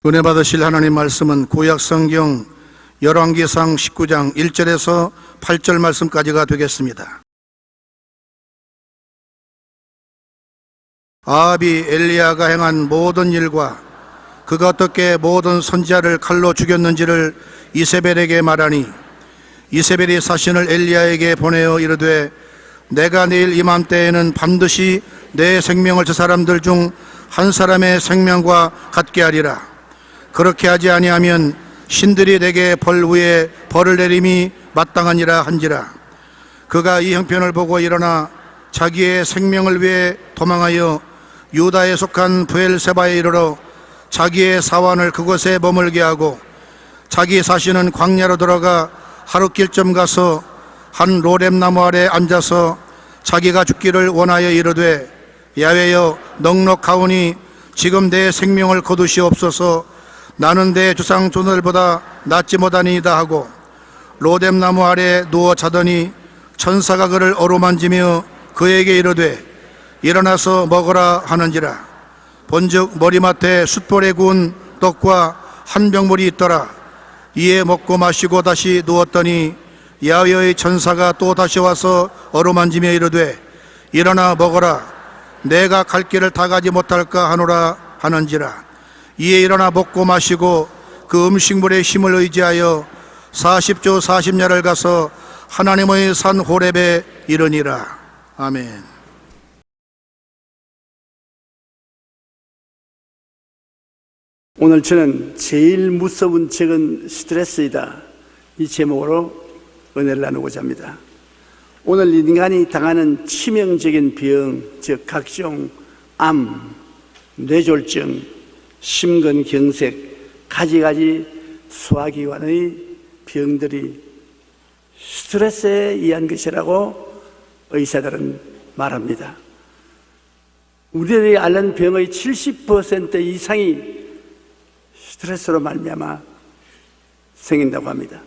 은혜 받으실 하나님 말씀은 구약성경 열왕기상 19장 1절에서 8절 말씀까지가 되겠습니다. 아합이 엘리야가 행한 모든 일과 그가 어떻게 모든 선지자를 칼로 죽였는지를 이세벨에게 말하니, 이세벨이 사신을 엘리야에게 보내어 이르되, 내가 내일 이맘때에는 반드시 내 생명을 저 사람들 중 한 사람의 생명과 같게 하리라. 그렇게 하지 아니하면 신들이 내게 벌 위에 벌을 내림이 마땅하니라 한지라. 그가 이 형편을 보고 일어나 자기의 생명을 위해 도망하여 유다에 속한 브엘세바에 이르러 자기의 사환을 그곳에 머물게 하고, 자기 사신은 광야로 들어가 하룻길쯤 가서 한 로뎀나무 아래 앉아서 자기가 죽기를 원하여 이르되, 야훼여 넉넉하오니 지금 내 생명을 거두시옵소서. 나는 내 주상 조들보다 낫지 못하니이다 하고 로뎀나무 아래 누워 자더니 천사가 그를 어루만지며 그에게 이르되, 일어나서 먹으라 하는지라. 본즉 머리맡에 숯불에 구운 떡과 한 병물이 있더라. 이에 먹고 마시고 다시 누웠더니 야훼의 천사가 또 다시 와서 어루만지며 이르되, 일어나 먹어라. 내가 갈 길을 다 가지 못할까 하노라 하는지라. 이에 일어나 먹고 마시고 그 음식물의 힘을 의지하여 40주 40야를 가서 하나님의 산 호렙에 이르니라. 아멘. 오늘 저는 제일 무서운 적은 스트레스이다, 이 제목으로 은혜를 나누고자 합니다. 오늘 인간이 당하는 치명적인 병, 즉 각종 암, 뇌졸중, 심근경색, 가지가지 소화기관의 병들이 스트레스에 의한 것이라고 의사들은 말합니다. 우리들이 앓는 병의 70% 이상이 스트레스로 말미암아 생긴다고 합니다.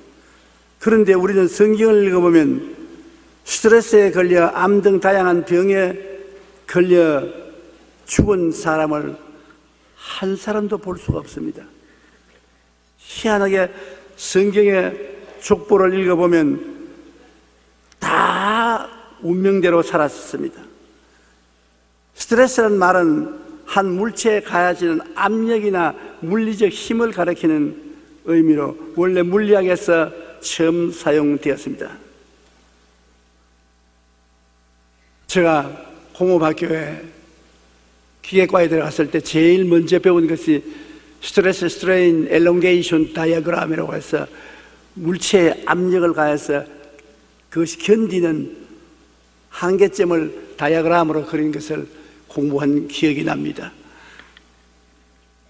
그런데 우리는 성경을 읽어보면 스트레스에 걸려 암 등 다양한 병에 걸려 죽은 사람을 한 사람도 볼 수가 없습니다. 희한하게 성경의 족보를 읽어보면 다 운명대로 살았습니다. 스트레스라는 말은 한 물체에 가해지는 압력이나 물리적 힘을 가리키는 의미로 원래 물리학에서 처음 사용되었습니다. 제가 공업학교에 기계과에 들어갔을 때 제일 먼저 배운 것이 스트레스 스트레인 엘롱게이션 다이어그램이라고 해서 물체에 압력을 가해서 그것이 견디는 한계점을 다이어그램으로 그린 것을 공부한 기억이 납니다.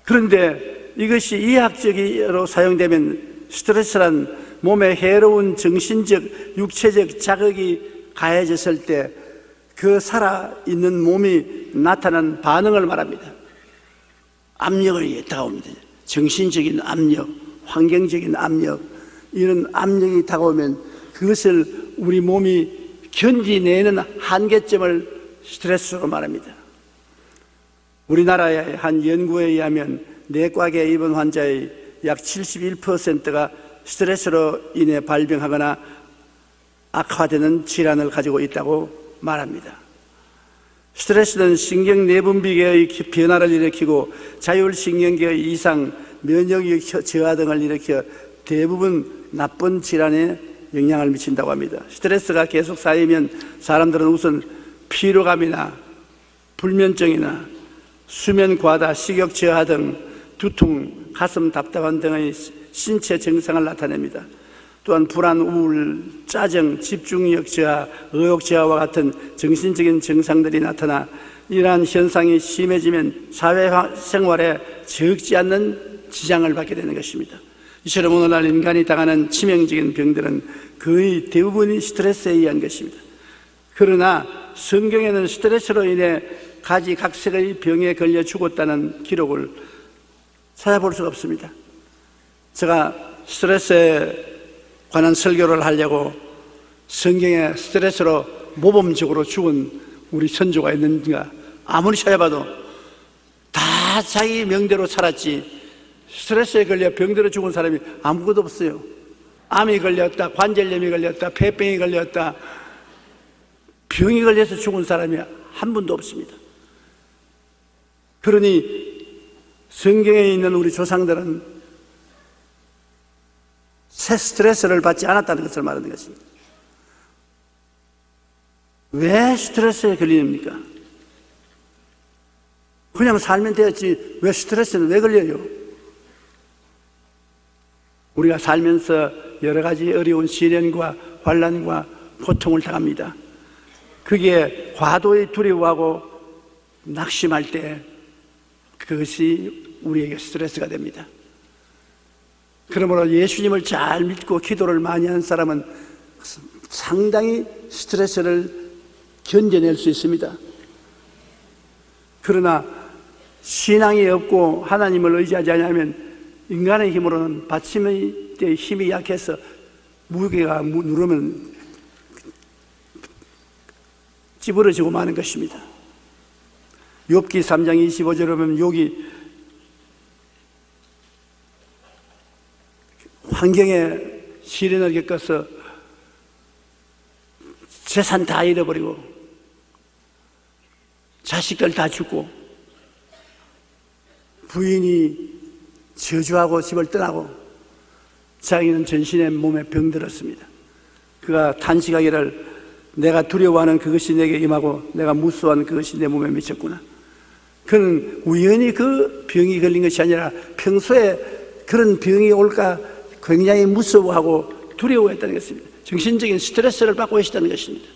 그런데 이것이 의학적으로 사용되면 스트레스란 몸에 해로운 정신적, 육체적 자극이 가해졌을 때 그 살아있는 몸이 나타난 반응을 말합니다. 압력을 다가옵니다. 정신적인 압력, 환경적인 압력, 이런 압력이 다가오면 그것을 우리 몸이 견디내는 한계점을 스트레스로 말합니다. 우리나라의 한 연구에 의하면 내과계 입원 환자의 약 71%가 스트레스로 인해 발병하거나 악화되는 질환을 가지고 있다고 말합니다. 스트레스는 신경 내분비계의 변화를 일으키고 자율신경계의 이상, 면역력 저하 등을 일으켜 대부분 나쁜 질환에 영향을 미친다고 합니다. 스트레스가 계속 쌓이면 사람들은 우선 피로감이나 불면증이나 수면 과다, 식욕 저하 등 두통, 가슴 답답한 등의 신체 증상을 나타냅니다. 또한 불안, 우울, 짜증, 집중력 저하, 의욕 저하와 같은 정신적인 증상들이 나타나 이러한 현상이 심해지면 사회생활에 적지 않는 지장을 받게 되는 것입니다. 이처럼 오늘날 인간이 당하는 치명적인 병들은 거의 대부분이 스트레스에 의한 것입니다. 그러나 성경에는 스트레스로 인해 가지각색의 병에 걸려 죽었다는 기록을 찾아볼 수가 없습니다. 제가 스트레스에 관한 설교를 하려고 성경에 스트레스로 모범적으로 죽은 우리 선조가 있는가? 아무리 찾아봐도 다 자기 명대로 살았지 스트레스에 걸려 병들어 죽은 사람이 아무것도 없어요. 암이 걸렸다, 관절염이 걸렸다, 폐병이 걸렸다, 병이 걸려서 죽은 사람이 한 분도 없습니다. 그러니 성경에 있는 우리 조상들은 새 스트레스를 받지 않았다는 것을 말하는 것입니다. 왜 스트레스에 걸립니까? 그냥 살면 되었지 왜 스트레스는 왜 걸려요? 우리가 살면서 여러 가지 어려운 시련과 환난과 고통을 당합니다. 그게 과도히 두려워하고 낙심할 때 그것이 우리에게 스트레스가 됩니다. 그러므로 예수님을 잘 믿고 기도를 많이 하는 사람은 상당히 스트레스를 견뎌낼 수 있습니다. 그러나 신앙이 없고 하나님을 의지하지 않으면 인간의 힘으로는 받침의 때 힘이 약해서 무게가 누르면 찌부러지고 마는 것입니다. 욥기 3장 25절에 보면 욥이 환경에 시련을 겪어서 재산 다 잃어버리고 자식들 다 죽고 부인이 저주하고 집을 떠나고 자기는 전신에 몸에 병들었습니다. 그가 탄식하기를 내가 두려워하는 그것이 내게 임하고 내가 무서워하는 그것이 내 몸에 미쳤구나. 그는 우연히 그 병이 걸린 것이 아니라 평소에 그런 병이 올까 굉장히 무서워하고 두려워했다는 것입니다. 정신적인 스트레스를 받고 있었다는 것입니다.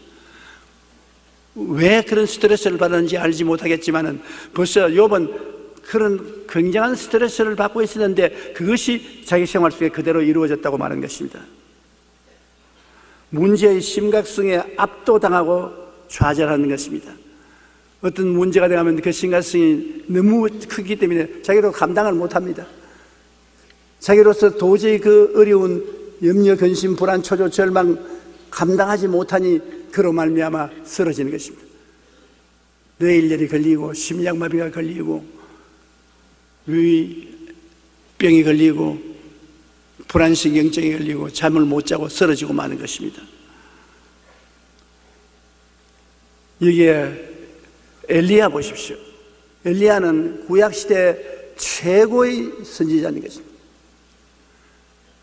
왜 그런 스트레스를 받았는지 알지 못하겠지만 벌써 욥은 그런 굉장한 스트레스를 받고 있었는데 그것이 자기 생활 속에 그대로 이루어졌다고 말하는 것입니다. 문제의 심각성에 압도당하고 좌절하는 것입니다. 어떤 문제가 되면 그 심각성이 너무 크기 때문에 자기로 감당을 못합니다. 자기로서 도저히 그 어려운 염려, 근심, 불안, 초조, 절망 감당하지 못하니 그로 말미암아 쓰러지는 것입니다. 뇌일열이 걸리고 심장마비가 걸리고 위병이 걸리고 불안신경증이 걸리고 잠을 못 자고 쓰러지고 마는 것입니다. 여기에 엘리야 보십시오. 엘리야는 구약시대 최고의 선지자인 것입니다.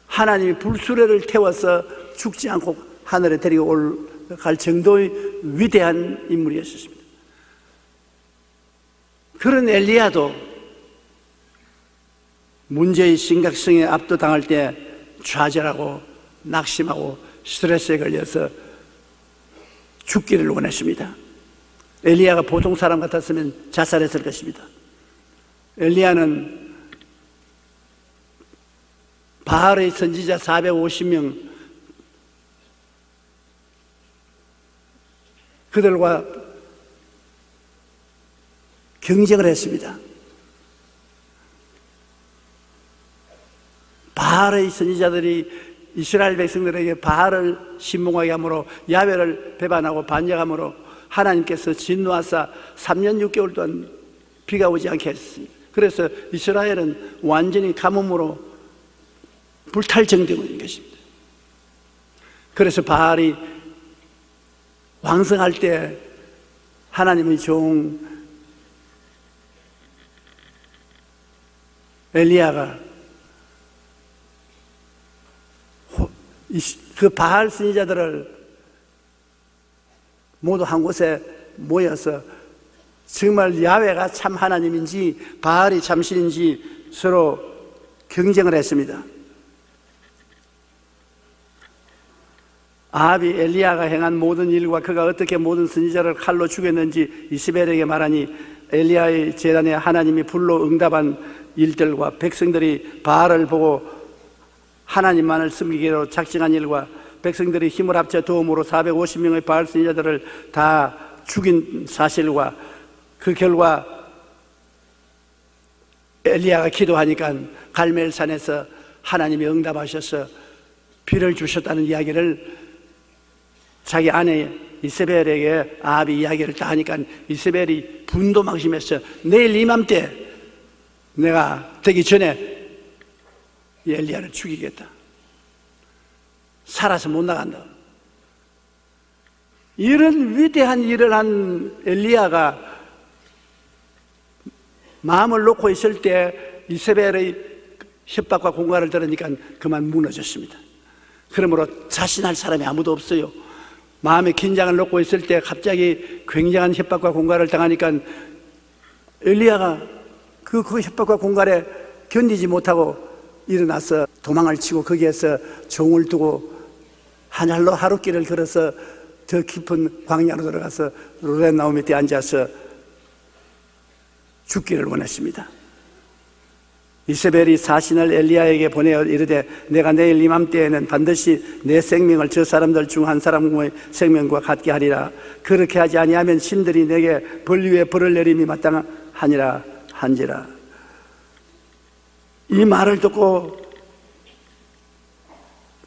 하나님이 불수레를 태워서 죽지 않고 하늘에 데리고 갈 정도의 위대한 인물이었습니다. 그런 엘리야도 문제의 심각성에 압도당할 때 좌절하고 낙심하고 스트레스에 걸려서 죽기를 원했습니다. 엘리야가 보통 사람 같았으면 자살했을 것입니다. 엘리야는 바알의 선지자 450명 그들과 경쟁을 했습니다. 바알의 선지자들이 이스라엘 백성들에게 바알을 신봉하게 함으로 야훼를 배반하고 반역함으로 하나님께서 진노하사 3년 6개월 동안 비가 오지 않게 했습니다. 그래서 이스라엘은 완전히 가뭄으로 불탈 정도가 된 것입니다. 그래서 바알이 왕성할 때 하나님의 종 엘리야가 그 바알 선지자들을 모두 한 곳에 모여서 정말 야훼가 참 하나님인지 바알이 참 신인지 서로 경쟁을 했습니다. 아합이 엘리야가 행한 모든 일과 그가 어떻게 모든 선지자를 칼로 죽였는지 이세벨에게 말하니 엘리야의 제단에 하나님이 불로 응답한 일들과 백성들이 바알을 보고 하나님만을 섬기기로 작정한 일과 백성들이 힘을 합쳐 도움으로 450명의 바알 선지자들을 다 죽인 사실과 그 결과 엘리야가 기도하니까 갈멜산에서 하나님이 응답하셔서 비를 주셨다는 이야기를 자기 아내 이세벨에게 아합이 이야기를 다 하니까 이세벨이 분도 망심해서 내일 이맘때 내가 되기 전에 엘리야를 죽이겠다. 살아서 못 나간다. 이런 위대한 일을 한 엘리야가 마음을 놓고 있을 때 이세벨의 협박과 공갈을 들으니까 그만 무너졌습니다. 그러므로 자신할 사람이 아무도 없어요. 마음의 긴장을 놓고 있을 때 갑자기 굉장한 협박과 공갈을 당하니까 엘리야가 그 협박과 공갈에 견디지 못하고 일어나서 도망을 치고 거기에서 종을 두고 하늘로 하룻길을 걸어서 더 깊은 광야로 들어가서 로렌나무 밑에 앉아서 죽기를 원했습니다. 이세벨이 사신을 엘리야에게 보내어 이르되 내가 내일 이맘때에는 반드시 내 생명을 저 사람들 중 한 사람의 생명과 같게 하리라. 그렇게 하지 아니하면 신들이 내게 벌 위에 벌을 내림이 마땅하니라 한지라. 이 말을 듣고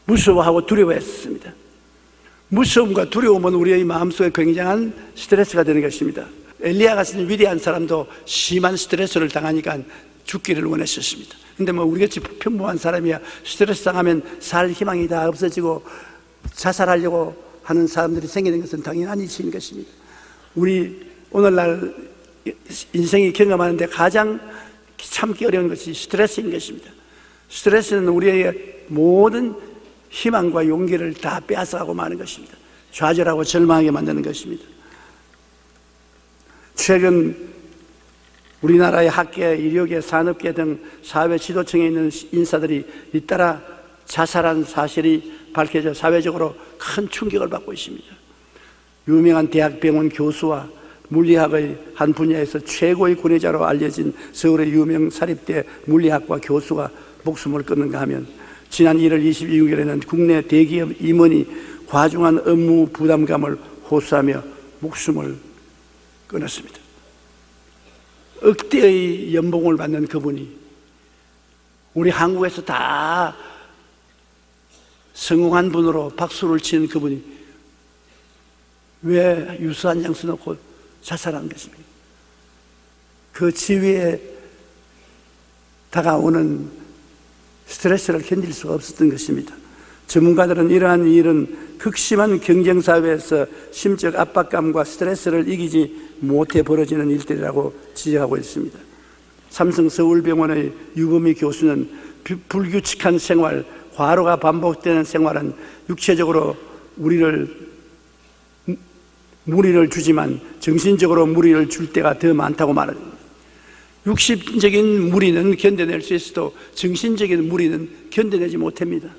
무서워하고 두려워했습니다. 무서움과 두려움은 우리의 마음속에 굉장한 스트레스가 되는 것입니다. 엘리야 같은 위대한 사람도 심한 스트레스를 당하니까 죽기를 원했었습니다. 근데 우리같이 평범한 사람이야 스트레스 당하면 살 희망이 다 없어지고 자살하려고 하는 사람들이 생기는 것은 당연한 일인 것입니다. 우리 오늘날 인생이 경험하는데 가장 참기 어려운 것이 스트레스인 것입니다. 스트레스는 우리의 모든 희망과 용기를 다 빼앗아가고 마는 것입니다. 좌절하고 절망하게 만드는 것입니다. 최근 우리나라의 학계, 의료계, 산업계 등 사회 지도층에 있는 인사들이 잇따라 자살한 사실이 밝혀져 사회적으로 큰 충격을 받고 있습니다. 유명한 대학병원 교수와 물리학의 한 분야에서 최고의 권위자로 알려진 서울의 유명 사립대 물리학과 교수가 목숨을 끊는가 하면 지난 1월 22일에는 국내 대기업 임원이 과중한 업무 부담감을 호소하며 목숨을 끊었습니다. 억대의 연봉을 받는 그분이 우리 한국에서 다 성공한 분으로 박수를 치는 그분이 왜 유수한 양수 놓고 자살한 것입니까? 그 지위에 다가오는 스트레스를 견딜 수가 없었던 것입니다. 전문가들은 이러한 일은 극심한 경쟁사회에서 심적 압박감과 스트레스를 이기지 못해 벌어지는 일들이라고 지적하고 있습니다. 삼성 서울병원의 유범희 교수는 불규칙한 생활, 과로가 반복되는 생활은 육체적으로 무리를 주지만 정신적으로 무리를 줄 때가 더 많다고 말합니다. 육신적인 무리는 견뎌낼 수 있어도 정신적인 무리는 견뎌내지 못합니다.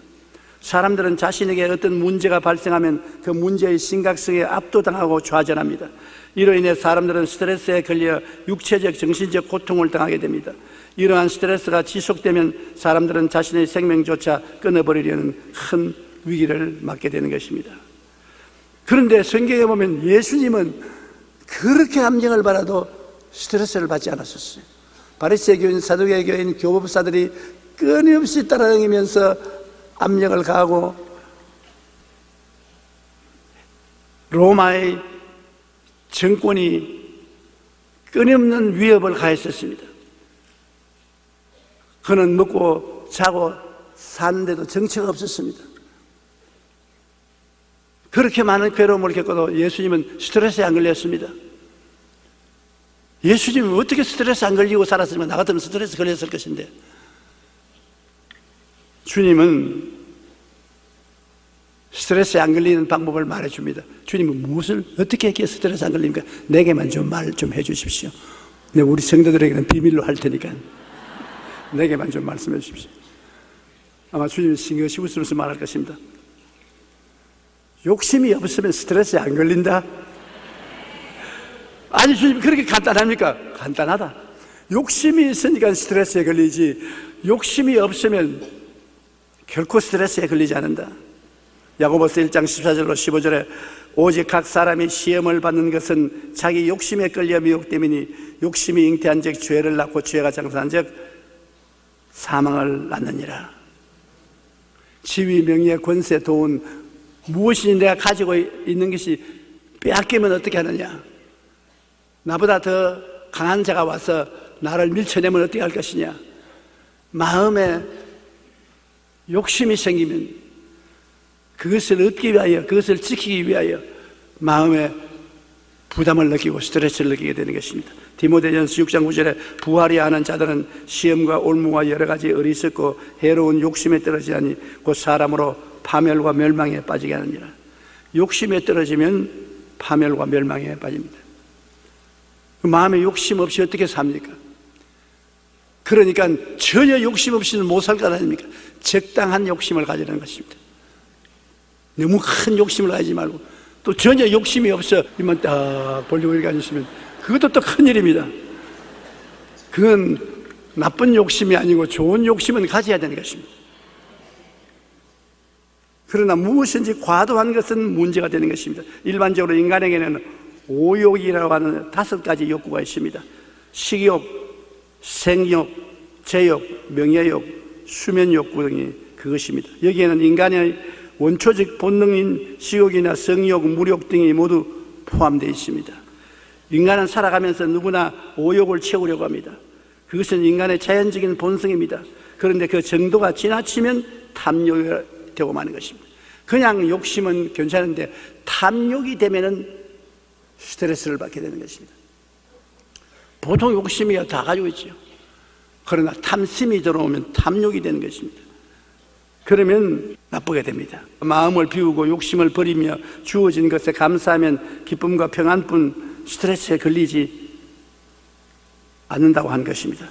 사람들은 자신에게 어떤 문제가 발생하면 그 문제의 심각성에 압도당하고 좌절합니다. 이로 인해 사람들은 스트레스에 걸려 육체적, 정신적 고통을 당하게 됩니다. 이러한 스트레스가 지속되면 사람들은 자신의 생명조차 끊어버리려는 큰 위기를 맞게 되는 것입니다. 그런데 성경에 보면 예수님은 그렇게 함정을 받아도 스트레스를 받지 않았었어요. 바리새교인, 사두개교인, 교법사들이 끊임없이 따라다니면서 압력을 가하고 로마의 정권이 끊임없는 위협을 가했었습니다. 그는 먹고 자고 사는데도 정체가 없었습니다. 그렇게 많은 괴로움을 겪어도 예수님은 스트레스에 안 걸렸습니다. 예수님은 어떻게 스트레스 안 걸리고 살았으면 나 같으면 스트레스 걸렸을 것인데, 주님은 스트레스에 안 걸리는 방법을 말해줍니다. 주님은 무엇을 어떻게 했기에 스트레스 안 걸립니까? 내게만 좀 말 좀 해주십시오. 우리 성도들에게는 비밀로 할 테니까 내게만 좀 말씀해 주십시오. 아마 주님은 싱긋이 웃으면서 말할 것입니다. 욕심이 없으면 스트레스에 안 걸린다? 아니, 주님 그렇게 간단합니까? 간단하다. 욕심이 있으니까 스트레스에 걸리지, 욕심이 없으면 결코 스트레스에 걸리지 않는다. 야고보서 1장 14절로 15절에 오직 각 사람이 시험을 받는 것은 자기 욕심에 끌려 미혹됨이니 욕심이 잉태한 즉 죄를 낳고 죄가 장사한 즉 사망을 낳느니라. 지위, 명예, 권세, 돈, 무엇이 내가 가지고 있는 것이 빼앗기면 어떻게 하느냐? 나보다 더 강한 자가 와서 나를 밀쳐내면 어떻게 할 것이냐? 마음에 욕심이 생기면 그것을 얻기 위하여, 그것을 지키기 위하여 마음에 부담을 느끼고 스트레스를 느끼게 되는 것입니다. 디모데전서 6장 9절에 부활이 아는 자들은 시험과 올무와 여러 가지 어리석고 해로운 욕심에 떨어지자니 곧 사람으로 파멸과 멸망에 빠지게 하느니라. 욕심에 떨어지면 파멸과 멸망에 빠집니다. 그 마음에 욕심 없이 어떻게 삽니까? 그러니까 전혀 욕심 없이는 못 살 거 아닙니까? 적당한 욕심을 가지는 것입니다. 너무 큰 욕심을 가지지 말고, 또 전혀 욕심이 없어 이만 딱 벌리고 이렇게 앉으시면 그것도 또 큰일입니다. 그건 나쁜 욕심이 아니고 좋은 욕심은 가져야 되는 것입니다. 그러나 무엇인지 과도한 것은 문제가 되는 것입니다. 일반적으로 인간에게는 오욕이라고 하는 5가지 욕구가 있습니다. 식욕, 생욕, 제욕, 명예욕, 수면욕구 등이 그것입니다. 여기에는 인간의 원초적 본능인 식욕이나 성욕, 무욕 등이 모두 포함되어 있습니다. 인간은 살아가면서 누구나 오욕을 채우려고 합니다. 그것은 인간의 자연적인 본성입니다. 그런데 그 정도가 지나치면 탐욕이 되고 마는 것입니다. 그냥 욕심은 괜찮은데 탐욕이 되면은 스트레스를 받게 되는 것입니다. 보통 욕심이 다 가지고 있죠. 그러나 탐심이 들어오면 탐욕이 되는 것입니다. 그러면 나쁘게 됩니다. 마음을 비우고 욕심을 버리며 주어진 것에 감사하면 기쁨과 평안뿐 스트레스에 걸리지 않는다고 한 것입니다.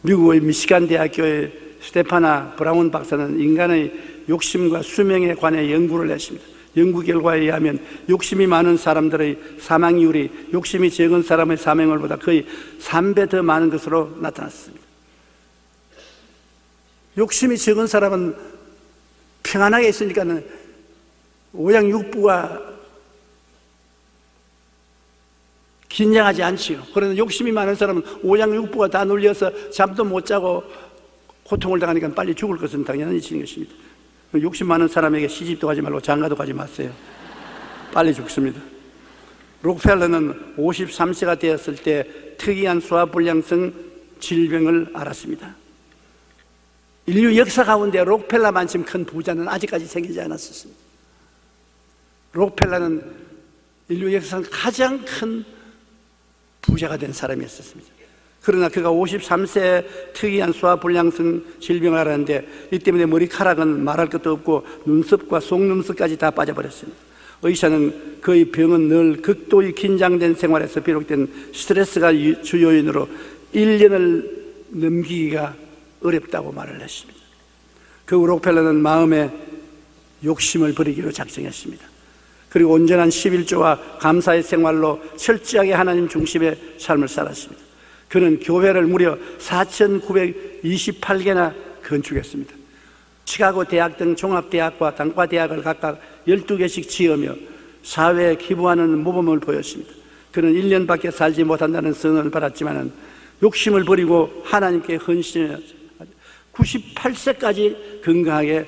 미국의 미시간 대학교의 스테파나 브라운 박사는 인간의 욕심과 수명에 관해 연구를 했습니다. 연구 결과에 의하면 욕심이 많은 사람들의 사망률이 욕심이 적은 사람의 사망률보다 거의 3배 더 많은 것으로 나타났습니다. 욕심이 적은 사람은 평안하게 있으니까 오양육부가 긴장하지 않지요. 그러나 욕심이 많은 사람은 오양육부가 다 눌려서 잠도 못 자고 고통을 당하니까 빨리 죽을 것은 당연히 지는 것입니다. 욕심 많은 사람에게 시집도 가지 말고 장가도 가지 마세요. 빨리 죽습니다. 록펠러는 53세가 되었을 때 특이한 소화불량성 질병을 알았습니다. 인류 역사 가운데 록펠러만큼 큰 부자는 아직까지 생기지 않았습니다. 록펠러는 인류 역사상 가장 큰 부자가 된 사람이었습니다. 그러나 그가 53세에 특이한 소화불량성 질병을 앓았는데 이 때문에 머리카락은 말할 것도 없고 눈썹과 속눈썹까지 다 빠져버렸습니다. 의사는 그의 병은 늘 극도의 긴장된 생활에서 비롯된 스트레스가 주 요인으로 1년을 넘기기가 어렵다고 말을 했습니다. 그 후 록펠러는 마음에 욕심을 버리기로 작정했습니다. 그리고 온전한 11조와 감사의 생활로 철저하게 하나님 중심의 삶을 살았습니다. 그는 교회를 무려 4,928개나 건축했습니다. 시카고 대학 등 종합대학과 단과대학을 각각 12개씩 지으며 사회에 기부하는 모범을 보였습니다. 그는 1년밖에 살지 못한다는 선언을 받았지만 욕심을 버리고 하나님께 헌신해 98세까지 건강하게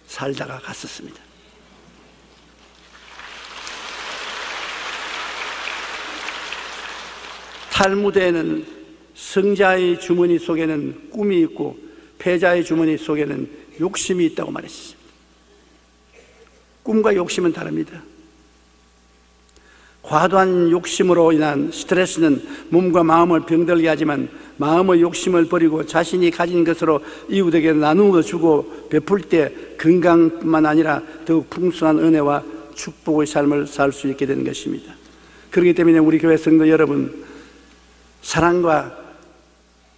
살다가 갔었습니다. 탈무드에는 성자의 주머니 속에는 꿈이 있고 패자의 주머니 속에는 욕심이 있다고 말했습니다. 꿈과 욕심은 다릅니다. 과도한 욕심으로 인한 스트레스는 몸과 마음을 병들게 하지만 마음의 욕심을 버리고 자신이 가진 것으로 이웃에게 나누어 주고 베풀 때 건강뿐만 아니라 더욱 풍성한 은혜와 축복의 삶을 살 수 있게 되는 것입니다. 그렇기 때문에 우리 교회 성도 여러분, 사랑과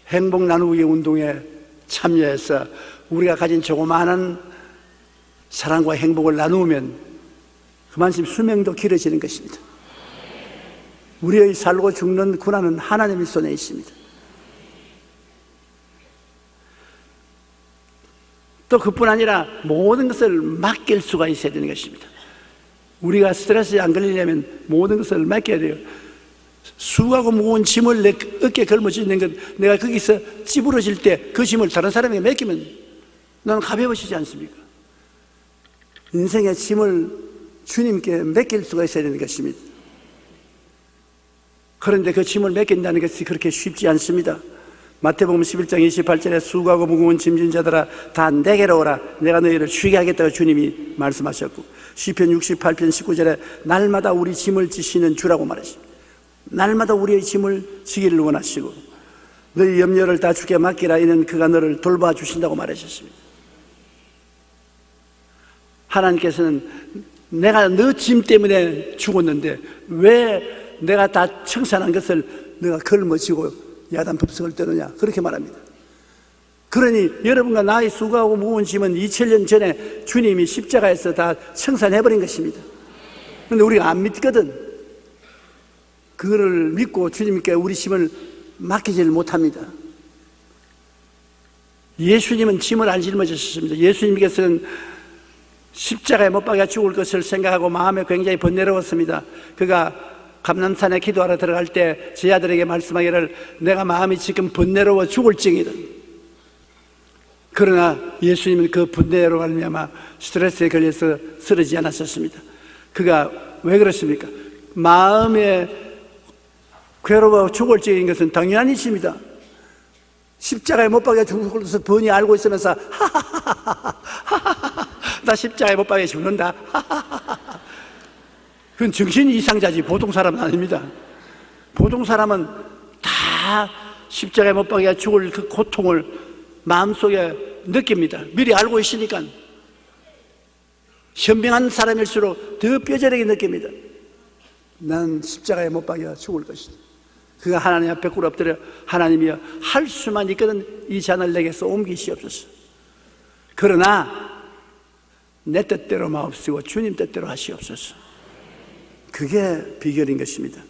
행복 나누기 운동에 참여해서 우리가 가진 조그마한 사랑과 행복을 나누면 그만큼 수명도 길어지는 것입니다. 우리의 살고 죽는 고난은 하나님의 손에 있습니다. 또 그뿐 아니라 모든 것을 맡길 수가 있어야 되는 것입니다. 우리가 스트레스에 안 걸리려면 모든 것을 맡겨야 돼요. 수하고 무거운 짐을 내 어깨에 걸머지는 것, 내가 거기서 찌부러질 때 그 짐을 다른 사람에게 맡기면 나는 가벼워지지 않습니까? 인생의 짐을 주님께 맡길 수가 있어야 되는 것입니다. 그런데 그 짐을 맡긴다는 것이 그렇게 쉽지 않습니다. 마태복음 11장 28절에 수고하고 무거운 짐진 자들아 다 내게로 오라 내가 너희를 쉬게 하겠다고 주님이 말씀하셨고, 시편 68편 19절에 날마다 우리 짐을 지시는 주라고 말하십니다. 날마다 우리의 짐을 지기를 원하시고 너희 염려를 다 주께 맡기라 이는 그가 너를 돌봐주신다고 말하셨습니다. 하나님께서는 내가 너 짐 때문에 죽었는데 왜 내가 다 청산한 것을 내가 걸머지고 야단 법석을 떠느냐, 그렇게 말합니다. 그러니 여러분과 나의 수고하고 무거운 짐은 2000년 전에 주님이 십자가에서 다 청산해버린 것입니다. 그런데 우리가 안 믿거든. 그거를 믿고 주님께 우리 짐을 맡기지를 못합니다. 예수님은 짐을 안 짊어지셨습니다. 예수님께서는 십자가에 못 박아 죽을 것을 생각하고 마음에 굉장히 번뇌로웠습니다. 그가 감람산에 기도하러 들어갈 때 제 아들에게 말씀하기를 내가 마음이 지금 번뇌로워 죽을지니라. 그러나 예수님은 그 번뇌로 말미암아 스트레스에 걸려서 쓰러지지 않았었습니다. 그가 왜 그렇습니까? 마음에 괴로워 죽을지인 것은 당연한 일입니다. 십자가에 못 박아 죽을 것을 뻔히 알고 있으면서 나 십자가에 못 박아 죽는다. 그건 정신 이상자지 보통 사람은 아닙니다. 보통 사람은 다 십자가에 못 박아 죽을 그 고통을 마음속에 느낍니다. 미리 알고 있으니까. 현명한 사람일수록 더 뼈저리게 느낍니다. 난 십자가에 못 박아 죽을 것이다. 그가 하나님 앞에 꿇어 엎드려 하나님이여 할 수만 있거든 이 잔을 내게서 옮기시옵소서. 그러나 내 뜻대로 마옵시고 주님 뜻대로 하시옵소서. 그게 비결인 것입니다.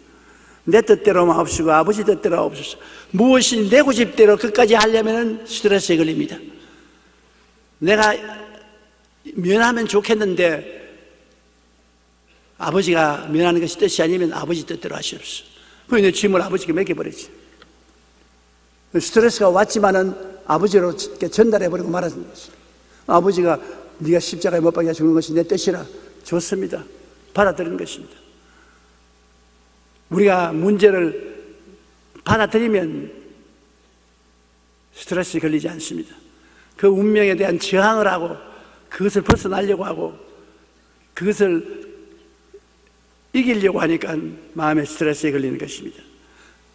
내 뜻대로 마옵시고 아버지 뜻대로 하옵소서. 무엇이 내 고집대로 끝까지 하려면 스트레스에 걸립니다. 내가 면하면 좋겠는데 아버지가 면하는 것이 뜻이 아니면 아버지 뜻대로 하시옵소서. 그래서 내 짐을 아버지께 맡겨버리지. 스트레스가 왔지만은 아버지로 전달해버리고 말하는 것입니다. 아버지가 네가 십자가에 못 박아 죽는 것이 내 뜻이라. 좋습니다. 받아들이는 것입니다. 우리가 문제를 받아들이면 스트레스에 걸리지 않습니다. 그 운명에 대한 저항을 하고 그것을 벗어나려고 하고 그것을 이기려고 하니까 마음의 스트레스에 걸리는 것입니다.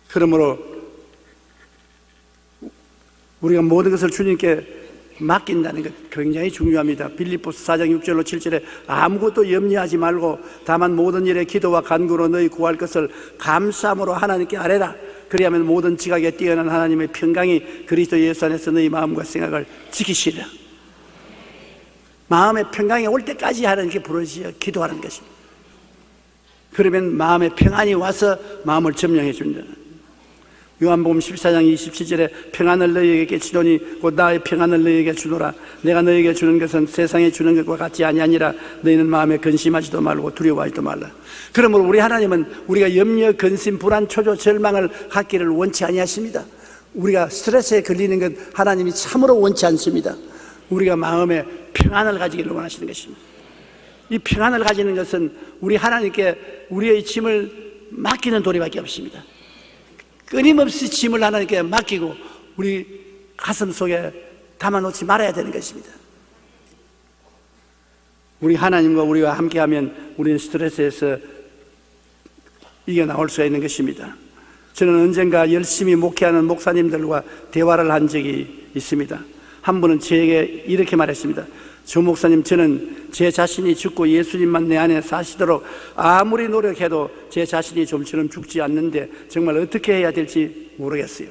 그러므로 우리가 모든 것을 주님께 맡긴다는 것 굉장히 중요합니다. 빌립보서 4장 6절로 7절에 아무것도 염려하지 말고 다만 모든 일에 기도와 간구로 너희 구할 것을 감사함으로 하나님께 아뢰라. 그리하면 모든 지각에 뛰어난 하나님의 평강이 그리스도 예수 안에서 너희 마음과 생각을 지키시리라. 마음의 평강이 올 때까지 하나님께 부르짖어 기도하는 것입니다. 그러면 마음의 평안이 와서 마음을 점령해 준다. 요한복음 14장 27절에 평안을 너희에게 끼치노니 곧 나의 평안을 너희에게 주노라. 내가 너희에게 주는 것은 세상에 주는 것과 같지 아니하니라. 너희는 마음에 근심하지도 말고 두려워하지도 말라. 그러므로 우리 하나님은 우리가 염려, 근심, 불안, 초조, 절망을 갖기를 원치 아니하십니다. 우리가 스트레스에 걸리는 것 하나님이 참으로 원치 않습니다. 우리가 마음에 평안을 가지기를 원하시는 것입니다. 이 평안을 가지는 것은 우리 하나님께 우리의 짐을 맡기는 도리밖에 없습니다. 끊임없이 짐을 하나님께 맡기고 우리 가슴 속에 담아놓지 말아야 되는 것입니다. 우리 하나님과 우리와 함께하면 우리는 스트레스에서 이겨나올 수가 있는 것입니다. 저는 언젠가 열심히 목회하는 목사님들과 대화를 한 적이 있습니다. 한 분은 저에게 이렇게 말했습니다. 조 목사님, 저는 제 자신이 죽고 예수님만 내 안에 사시도록 아무리 노력해도 제 자신이 좀처럼 죽지 않는데 정말 어떻게 해야 될지 모르겠어요.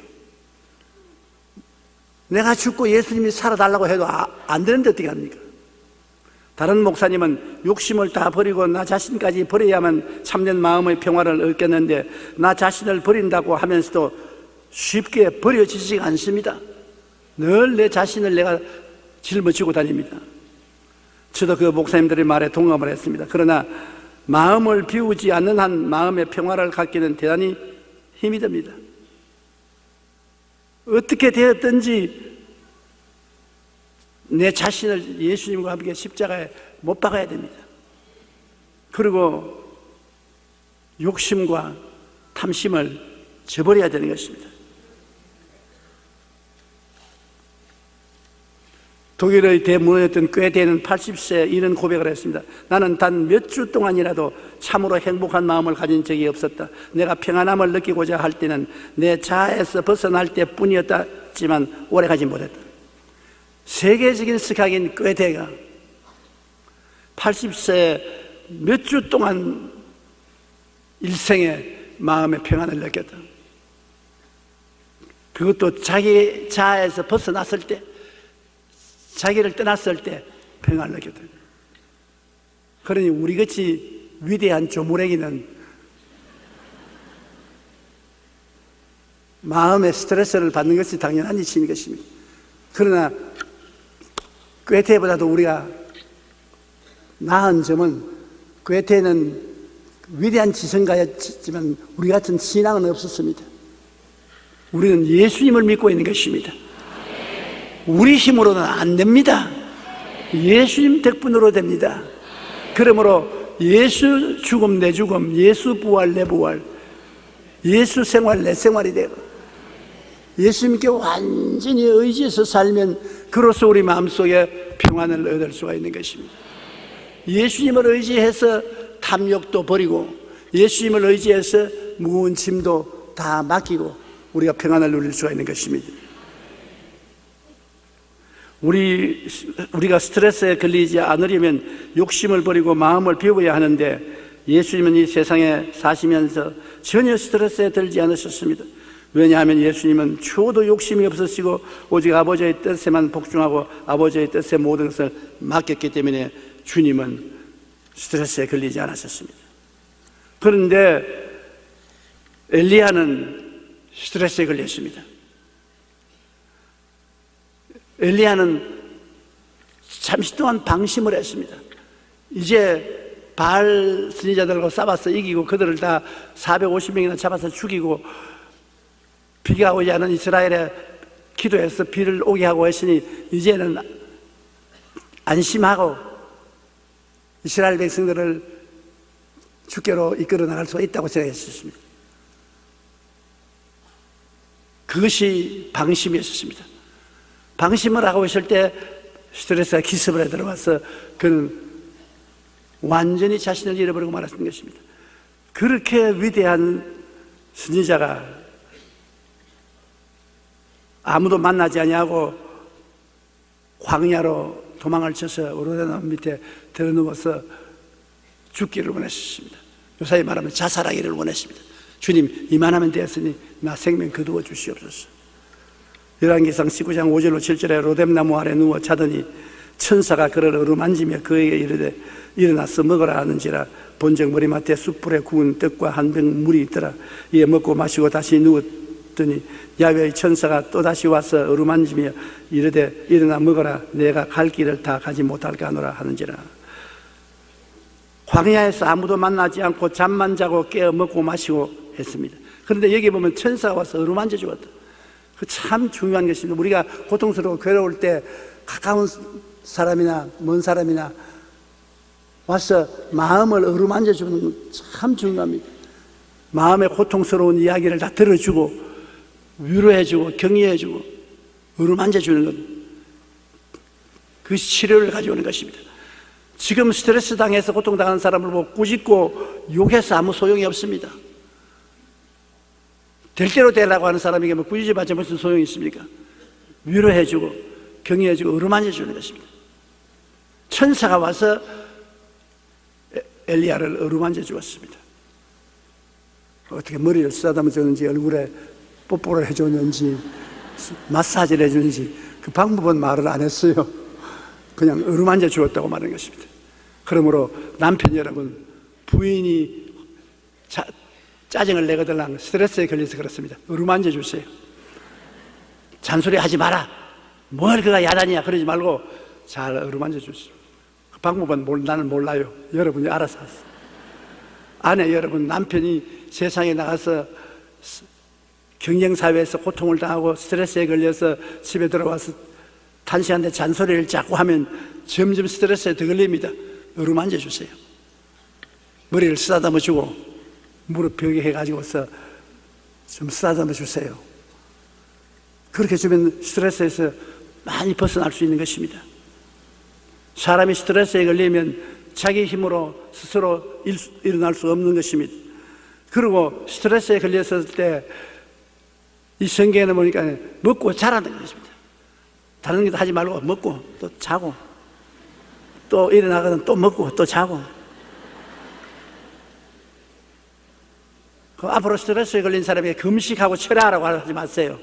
내가 죽고 예수님이 살아달라고 해도 안 되는데 어떻게 합니까? 다른 목사님은 욕심을 다 버리고 나 자신까지 버려야만 참된 마음의 평화를 얻겠는데 나 자신을 버린다고 하면서도 쉽게 버려지지가 않습니다. 늘 내 자신을 내가 짊어지고 다닙니다. 저도 그 목사님들의 말에 동감을 했습니다. 그러나 마음을 비우지 않는 한 마음의 평화를 갖기는 대단히 힘이 듭니다. 어떻게 되었든지 내 자신을 예수님과 함께 십자가에 못 박아야 됩니다. 그리고 욕심과 탐심을 저버려야 되는 것입니다. 독일의 대문호였던 꾀테는 80세 이런 고백을 했습니다. 나는 단 몇 주 동안이라도 참으로 행복한 마음을 가진 적이 없었다. 내가 평안함을 느끼고자 할 때는 내 자아에서 벗어날 때뿐이었지만 오래가지 못했다. 세계적인 스카긴 꾀테가 80세 몇 주 동안 일생에 마음의 평안을 느꼈다. 그것도 자기 자아에서 벗어났을 때, 자기를 떠났을 때 평안을 느꼈다. 그러니 우리같이 위대한 조무래기는 마음의 스트레스를 받는 것이 당연한 이치인 것입니다. 그러나 꾀테보다도 우리가 나은 점은, 꾀테는 위대한 지성가였지만 우리 같은 신앙은 없었습니다. 우리는 예수님을 믿고 있는 것입니다. 우리 힘으로는 안 됩니다. 예수님 덕분으로 됩니다. 그러므로 예수 죽음 내 죽음, 예수 부활 내 부활, 예수 생활 내 생활이 되고 예수님께 완전히 의지해서 살면 그로써 우리 마음속에 평안을 얻을 수가 있는 것입니다. 예수님을 의지해서 탐욕도 버리고 예수님을 의지해서 무거운 짐도 다 맡기고 우리가 평안을 누릴 수가 있는 것입니다. 우리가 스트레스에 걸리지 않으려면 욕심을 버리고 마음을 비워야 하는데 예수님은 이 세상에 사시면서 전혀 스트레스에 들지 않으셨습니다. 왜냐하면 예수님은 추호도 욕심이 없으시고 오직 아버지의 뜻에만 복종하고 아버지의 뜻에 모든 것을 맡겼기 때문에 주님은 스트레스에 걸리지 않으셨습니다. 그런데 엘리야는 스트레스에 걸렸습니다. 엘리야는 잠시 동안 방심을 했습니다. 이제 바알 선지자들과 싸워서 이기고 그들을 다 450명이나 잡아서 죽이고 비가 오지 않은 이스라엘에 기도해서 비를 오게 하고 했으니 이제는 안심하고 이스라엘 백성들을 주께로 이끌어 나갈 수가 있다고 생각했었습니다. 그것이 방심이었습니다. 방심을 하고 있을 때 스트레스가 기습을 해 들어와서 그는 완전히 자신을 잃어버리고 말았던 것입니다. 그렇게 위대한 선지자가 아무도 만나지 아니하고 광야로 도망을 쳐서 요르단 밑에 들어누워서 죽기를 원했습니다. 요사이 말하면 자살하기를 원했습니다. 주님, 이만하면 되었으니 나 생명 거두어 주시옵소서. 열왕기상 19장 5절로 7절에 로뎀나무 아래 누워 자더니 천사가 그를 어루만지며 그에게 이르되 일어나서 먹으라 하는지라. 본적 머리맡에 숯불에 구운 떡과 한 병 물이 있더라. 이에 먹고 마시고 다시 누웠더니 야훼의 천사가 또다시 와서 어루만지며 이르되 일어나 먹어라. 내가 갈 길을 다 가지 못할까 하노라 하는지라. 광야에서 아무도 만나지 않고 잠만 자고 깨어 먹고 마시고 했습니다. 그런데 여기 보면 천사가 와서 어루만져 주었다. 그 참 중요한 것입니다. 우리가 고통스러워 괴로울 때 가까운 사람이나 먼 사람이나 와서 마음을 어루만져 주는 건 참 중요합니다. 마음의 고통스러운 이야기를 다 들어주고 위로해주고 격려해주고 어루만져 주는 것, 그것이 치료를 가져오는 것입니다. 지금 스트레스 당해서 고통당하는 사람을 보고 꾸짖고 욕해서 아무 소용이 없습니다. 될 대로 되라고 하는 사람에게 뭐 꾸짖어봤자 무슨 소용이 있습니까? 위로해주고 격려해주고 어루만져 주는 것입니다. 천사가 와서 엘리야를 어루만져 주었습니다. 어떻게 머리를 쓰다듬어 줬는지, 얼굴에 뽀뽀를 해줬는지, 마사지를 해줬는지 그 방법은 말을 안 했어요. 그냥 어루만져 주었다고 말하는 것입니다. 그러므로 남편 여러분, 부인이 짜증을 내거들랑 스트레스에 걸려서 그렇습니다. 어루만져 주세요. 잔소리 하지 마라. 뭘 그가 야단이야 그러지 말고 잘 어루만져 주세요. 그 방법은 나는 몰라요. 여러분이 알아서 하세요. 아내 여러분, 남편이 세상에 나가서 경쟁사회에서 고통을 당하고 스트레스에 걸려서 집에 들어와서 단시한테 잔소리를 자꾸 하면 점점 스트레스에 더 걸립니다. 어루만져 주세요. 머리를 쓰다듬어 주고 무릎 벽에 해가지고서 좀 쓰다듬어 주세요. 그렇게 주면 스트레스에서 많이 벗어날 수 있는 것입니다. 사람이 스트레스에 걸리면 자기 힘으로 스스로 일어날 수 없는 것입니다. 그리고 스트레스에 걸렸을 때 이 성경에는 보니까 먹고 자라는 것입니다. 다른 것도 하지 말고 먹고 또 자고 또 일어나거든 또 먹고 또 자고. 앞으로 스트레스에 걸린 사람에게 금식하고 철야하라고 하지 마세요.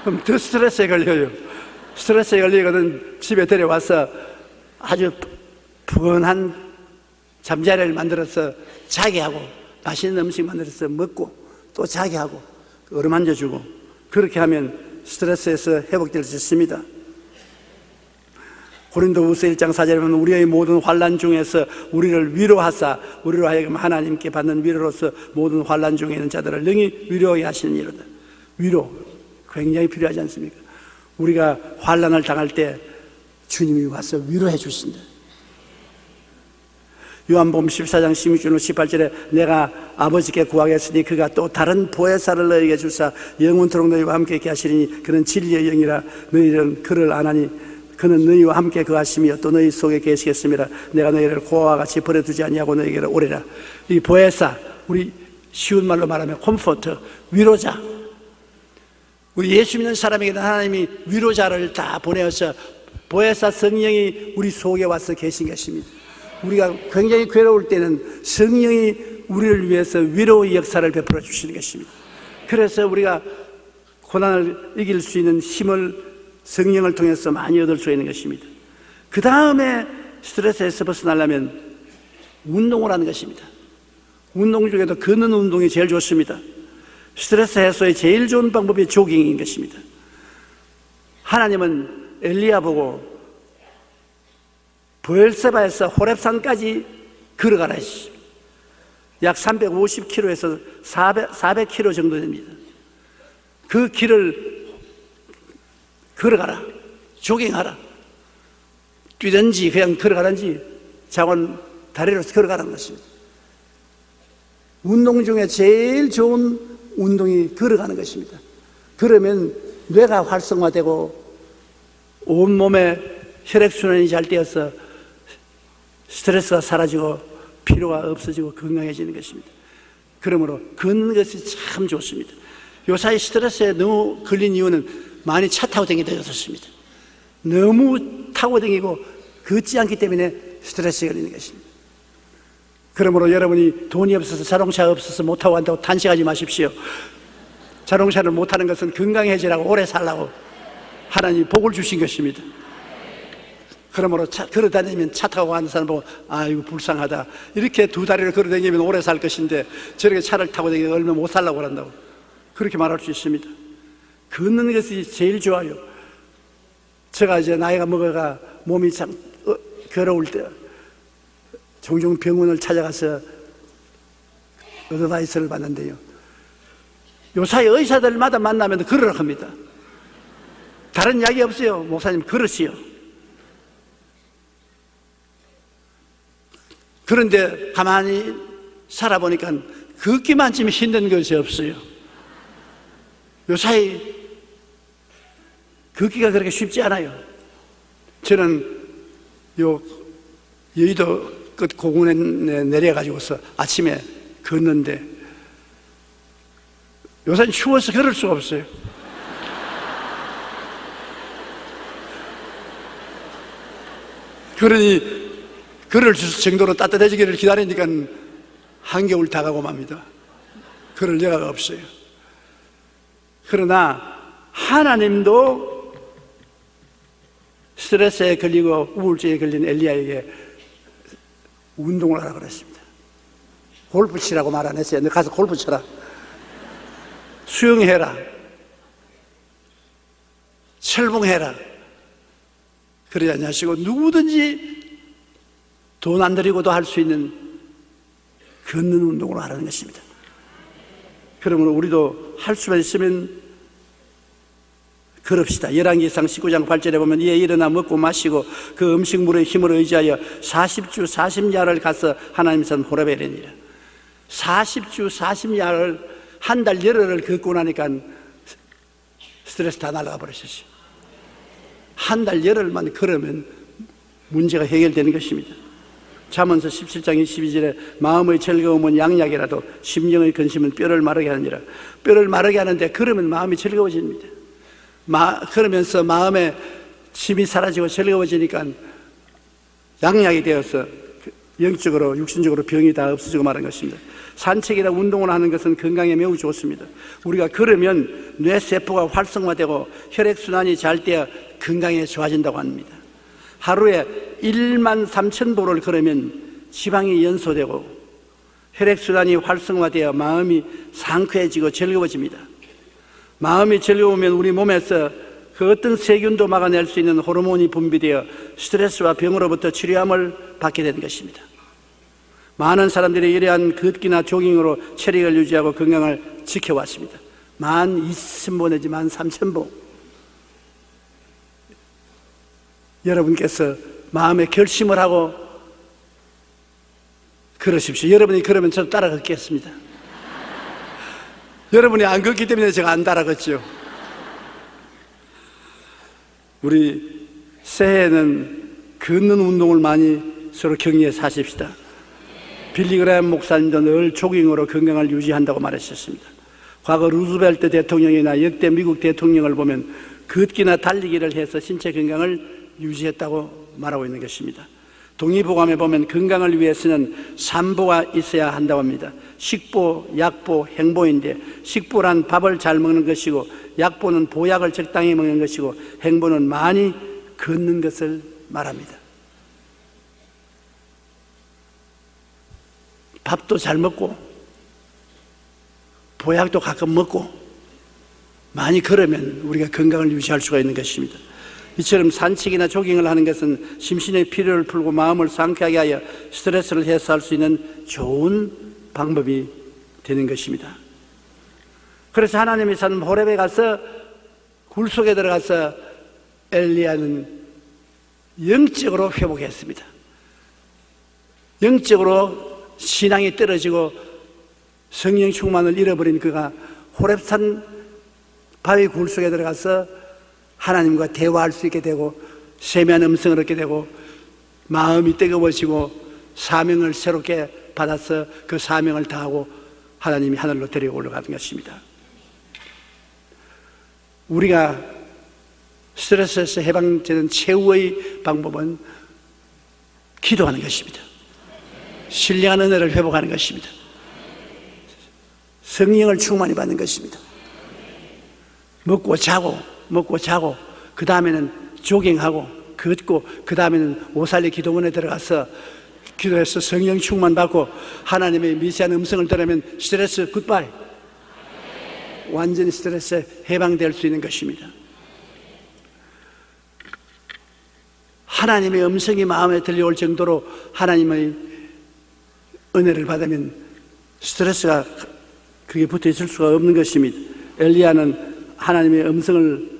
그럼 더 스트레스에 걸려요. 스트레스에 걸리거든 집에 데려와서 아주 푸근한 잠자리를 만들어서 자게 하고 맛있는 음식 만들어서 먹고 또 자게 하고 어루만져 주고 그렇게 하면 스트레스에서 회복될 수 있습니다. 고린도후서 1장 4절에 보면 우리의 모든 환난 중에서 우리를 위로하사 우리로 하여금 하나님께 받는 위로로서 모든 환난 중에 있는 자들을 능히 위로하게 하시는 이로다. 위로 굉장히 필요하지 않습니까? 우리가 환난을 당할 때 주님이 와서 위로해 주신다. 요한복음 14장 16절로 18절에 내가 아버지께 구하겠으니 그가 또 다른 보혜사를 너희에게 주사 영원토록 너희와 함께 있게 하시리니 그는 진리의 영이라 너희는 그를 아나니 그는 너희와 함께 거하시며 또 너희 속에 계시겠습니다. 내가 너희를 고아와 같이 버려두지 아니하고 너희에게로 오리라. 이 보혜사, 우리 쉬운 말로 말하면 컴포터, 위로자. 우리 예수 믿는 사람에게는 하나님이 위로자를 다 보내어서 보혜사 성령이 우리 속에 와서 계신 것입니다. 우리가 굉장히 괴로울 때는 성령이 우리를 위해서 위로의 역사를 베풀어 주시는 것입니다. 그래서 우리가 고난을 이길 수 있는 힘을 성령을 통해서 많이 얻을 수 있는 것입니다. 그 다음에 스트레스에서 벗어나려면 운동을 하는 것입니다. 운동 중에도 걷는 운동이 제일 좋습니다. 스트레스 해소의 제일 좋은 방법이 조깅인 것입니다. 하나님은 엘리야 보고 브엘세바에서 호렙산까지 걸어가라 했습니다. 약 350km에서 400km 정도 됩니다. 그 길을 걸어가라, 조깅하라, 뛰든지 그냥 걸어가든지 자원 다리로서 걸어가라는 것입니다. 운동 중에 제일 좋은 운동이 걸어가는 것입니다. 그러면 뇌가 활성화되고 온몸에 혈액순환이 잘 되어서 스트레스가 사라지고 피로가 없어지고 건강해지는 것입니다. 그러므로 걷는 것이 참 좋습니다. 요사이 스트레스에 너무 걸린 이유는 많이 차 타고 다니게 되었습니다. 너무 타고 다니고 걷지 않기 때문에 스트레스에 걸리는 것입니다. 그러므로 여러분이 돈이 없어서 자동차가 없어서 못 타고 간다고 탄식하지 마십시오. 자동차를 못 타는 것은 건강해지라고 오래 살라고 하나님이 복을 주신 것입니다. 그러므로 걸어다니면 차 타고 가는 사람 보고 아이고 불쌍하다 이렇게 두 다리를 걸어다니면 오래 살 것인데 저렇게 차를 타고 다니면 얼마 못 살라고 그런다고 그렇게 말할 수 있습니다. 걷는 것이 제일 좋아요. 제가 이제 나이가 먹어가 몸이 참 괴로울 때 종종 병원을 찾아가서 어드바이스를 받는데요, 요사이 의사들마다 만나면 걸으라고 합니다. 다른 약이 없어요. 목사님 걸으시오. 그런데 가만히 살아보니까 걷기만 좀 힘든 것이 없어요. 요사이 걷기가 그렇게 쉽지 않아요. 저는 여의도 끝 고군에 내려가지고서 아침에 걷는데 요새는 추워서 걸을 수가 없어요. 그러니 걸을 정도로 따뜻해지기를 기다리니까 한겨울 다가고 맙니다. 걸을 여가가 없어요. 그러나 하나님도 스트레스에 걸리고 우울증에 걸린 엘리야에게 운동을 하라고 그랬습니다. 골프 치라고 말 안 했어요. 너 가서 골프 쳐라. 수영해라. 철봉해라. 그러지 않으시고 누구든지 돈 안 들이고도 할 수 있는 걷는 운동을 하라는 것입니다. 그러므로 우리도 할 수만 있으면 그럽시다. 열왕기상 19장 8절에 보면 이에 일어나 먹고 마시고 그 음식물의 힘을 의지하여 40주 40야를 가서 하나님 산 호렙에 이르니라. 40주 40야를 한 달 열흘을 걷고 나니까 스트레스 다 날아가 버리셨어요. 한 달 열흘만 걸으면 문제가 해결되는 것입니다. 잠언서 17장 22절에 마음의 즐거움은 양약이라도 심령의 근심은 뼈를 마르게 하느니라. 뼈를 마르게 하는데 걸으면 마음이 즐거워집니다. 그러면서 마음에 짐이 사라지고 즐거워지니까 양약이 되어서 영적으로 육신적으로 병이 다 없어지고 마는 것입니다. 산책이나 운동을 하는 것은 건강에 매우 좋습니다. 우리가 걸으면 뇌세포가 활성화되고 혈액순환이 잘 되어 건강에 좋아진다고 합니다. 하루에 1만 3천 보를 걸으면 지방이 연소되고 혈액순환이 활성화되어 마음이 상쾌해지고 즐거워집니다. 마음이 즐거우면 우리 몸에서 그 어떤 세균도 막아낼 수 있는 호르몬이 분비되어 스트레스와 병으로부터 치료함을 받게 되는 것입니다. 많은 사람들이 이러한 걷기나 조깅으로 체력을 유지하고 건강을 지켜왔습니다. 12,000보 내지 13,000보. 여러분께서 마음에 결심을 하고 그러십시오. 여러분이 그러면 저도 따라 걷겠습니다. 여러분이 안 걷기 때문에 제가 안 따라 걷죠. 우리 새해에는 걷는 운동을 많이 서로 격려해서 하십시다. 빌리그레햄 목사님도 늘 조깅으로 건강을 유지한다고 말하셨습니다. 과거 루즈벨트 대통령이나 역대 미국 대통령을 보면 걷기나 달리기를 해서 신체 건강을 유지했다고 말하고 있는 것입니다. 동의보감에 보면 건강을 위해서는 3보가 있어야 한다고 합니다. 식보, 약보, 행보인데 식보란 밥을 잘 먹는 것이고 약보는 보약을 적당히 먹는 것이고 행보는 많이 걷는 것을 말합니다. 밥도 잘 먹고 보약도 가끔 먹고 많이 걸으면 우리가 건강을 유지할 수가 있는 것입니다. 이처럼 산책이나 조깅을 하는 것은 심신의 피로를 풀고 마음을 상쾌하게 하여 스트레스를 해소할 수 있는 좋은 방법이 되는 것입니다. 그래서 하나님이 산 호렙에 가서 굴 속에 들어가서 엘리야는 영적으로 회복했습니다. 영적으로 신앙이 떨어지고 성령 충만을 잃어버린 그가 호렙산 바위 굴 속에 들어가서 하나님과 대화할 수 있게 되고 세미한 음성을 얻게 되고 마음이 뜨거워지고 사명을 새롭게 받아서 그 사명을 다하고 하나님이 하늘로 데리고 올라가는 것입니다. 우리가 스트레스에서 해방되는 최후의 방법은 기도하는 것입니다. 신령한 은혜를 회복하는 것입니다. 성령을 충만히 받는 것입니다. 먹고 자고 그 다음에는 조깅하고 걷고 그 다음에는 오살리 기도원에 들어가서 기도해서 성령 충만 받고 하나님의 미세한 음성을 들으면 스트레스 굿바이, 완전히 스트레스에 해방될 수 있는 것입니다. 하나님의 음성이 마음에 들려올 정도로 하나님의 은혜를 받으면 스트레스가 그게 붙어 있을 수가 없는 것입니다. 엘리야는 하나님의 음성을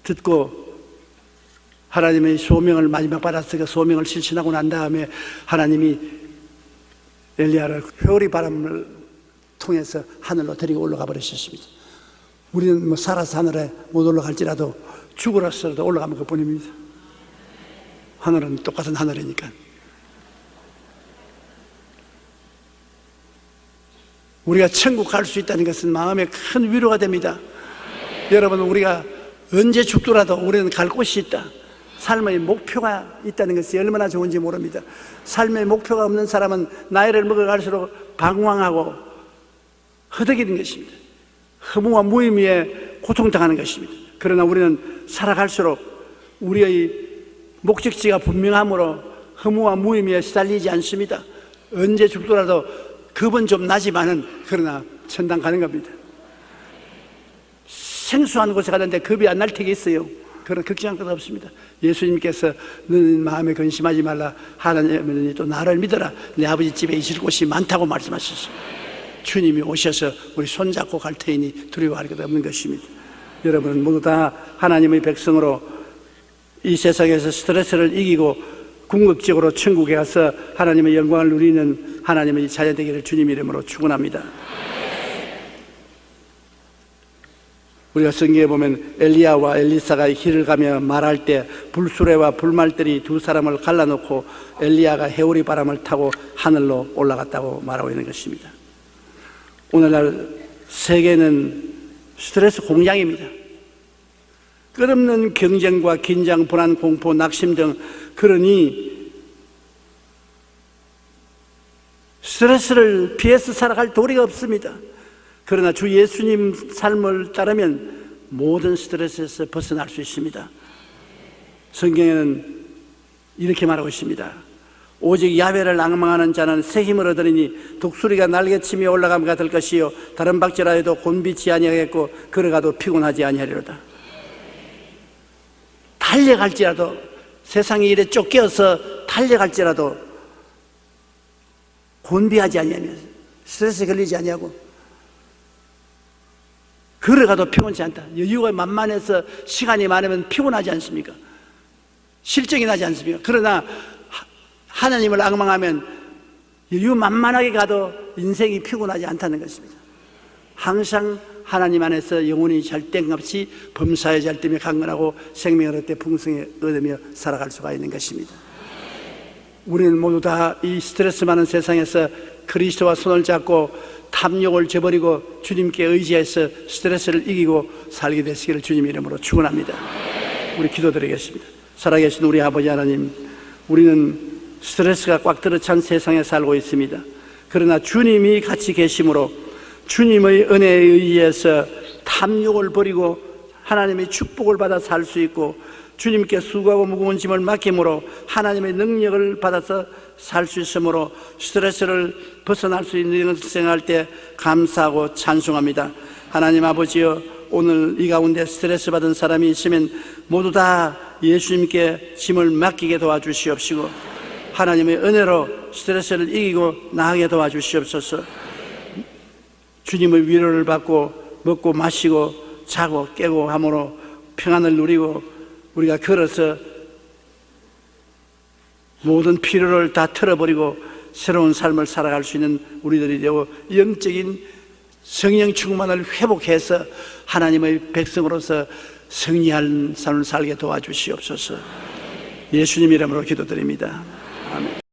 듣고 하나님의 소명을 마지막 받았으니까 소명을 실천하고 난 다음에 하나님이 엘리야를 회오리 바람을 통해서 하늘로 데리고 올라가 버리셨습니다. 우리는 살아서 하늘에 못 올라갈지라도 죽으라서라도 올라가면 그뿐입니다. 하늘은 똑같은 하늘이니까. 우리가 천국 갈 수 있다는 것은 마음에 큰 위로가 됩니다. 여러분, 우리가 언제 죽더라도 우리는 갈 곳이 있다. 삶의 목표가 있다는 것이 얼마나 좋은지 모릅니다. 삶의 목표가 없는 사람은 나이를 먹어갈수록 방황하고 허덕이는 것입니다. 허무와 무의미에 고통당하는 것입니다. 그러나 우리는 살아갈수록 우리의 목적지가 분명하므로 허무와 무의미에 시달리지 않습니다. 언제 죽더라도 겁은 좀 나지만은 그러나 천당 가는 겁니다. 생소한 곳에 가는데 겁이 안 날 때가 있어요. 그런 걱정할 것 없습니다. 예수님께서 너는 마음에 근심하지 말라. 하나님은 또 나를 믿어라. 내 아버지 집에 있을 곳이 많다고 말씀하셨습니다. 주님이 오셔서 우리 손잡고 갈 테니 두려워할 것 없는 것입니다. 여러분은 모두 다 하나님의 백성으로 이 세상에서 스트레스를 이기고 궁극적으로 천국에 가서 하나님의 영광을 누리는 하나님의 자녀 되기를 주님 이름으로 축원합니다. 우리가 성경에 보면 엘리야와 엘리사가 길을 가며 말할 때 불수레와 불말들이 두 사람을 갈라놓고 엘리야가 해오리 바람을 타고 하늘로 올라갔다고 말하고 있는 것입니다. 오늘날 세계는 스트레스 공장입니다. 끝없는 경쟁과 긴장, 불안, 공포, 낙심 등, 그러니 스트레스를 피해서 살아갈 도리가 없습니다. 그러나 주 예수님 삶을 따르면 모든 스트레스에서 벗어날 수 있습니다. 성경에는 이렇게 말하고 있습니다. 오직 야훼를 앙망하는 자는 새 힘을 얻으리니 독수리가 날개치며 올라감과 같을 것이요 다른 박질라 해도 곤비치 아니하겠고 걸어가도 피곤하지 아니하리로다. 달려갈지라도, 세상의 일에 쫓겨서 달려갈지라도 곤비하지 아니하며 스트레스에 걸리지 아니하고 걸어가도 피곤치 않다. 여유가 만만해서 시간이 많으면 피곤하지 않습니까? 실정이 나지 않습니까? 그러나 하나님을 앙망하면 여유 만만하게 가도 인생이 피곤하지 않다는 것입니다. 항상 하나님 안에서 영혼이 잘땡없이 범사에 잘되며 강건하고 생명을 얻되 풍성히 얻으며 살아갈 수가 있는 것입니다. 우리는 모두 다 이 스트레스 많은 세상에서 그리스도와 손을 잡고 탐욕을 저버리고 주님께 의지해서 스트레스를 이기고 살게 되시기를 주님 이름으로 축원합니다. 우리 기도드리겠습니다. 살아계신 우리 아버지 하나님, 우리는 스트레스가 꽉 들어찬 세상에 살고 있습니다. 그러나 주님이 같이 계심으로 주님의 은혜에 의해서 탐욕을 버리고 하나님의 축복을 받아 살 수 있고 주님께 수고하고 무거운 짐을 맡김으로 하나님의 능력을 받아서 살 수 있으므로 스트레스를 벗어날 수 있는 것을 생각할 때 감사하고 찬송합니다. 하나님 아버지여, 오늘 이 가운데 스트레스 받은 사람이 있으면 모두 다 예수님께 짐을 맡기게 도와주시옵시고 하나님의 은혜로 스트레스를 이기고 나아가게 도와주시옵소서. 주님의 위로를 받고 먹고 마시고 자고 깨고 함으로 평안을 누리고 우리가 걸어서 모든 피로를 다 털어버리고 새로운 삶을 살아갈 수 있는 우리들이 되고 영적인 성령 충만을 회복해서 하나님의 백성으로서 승리하는 삶을 살게 도와주시옵소서. 예수님 이름으로 기도드립니다. 아멘.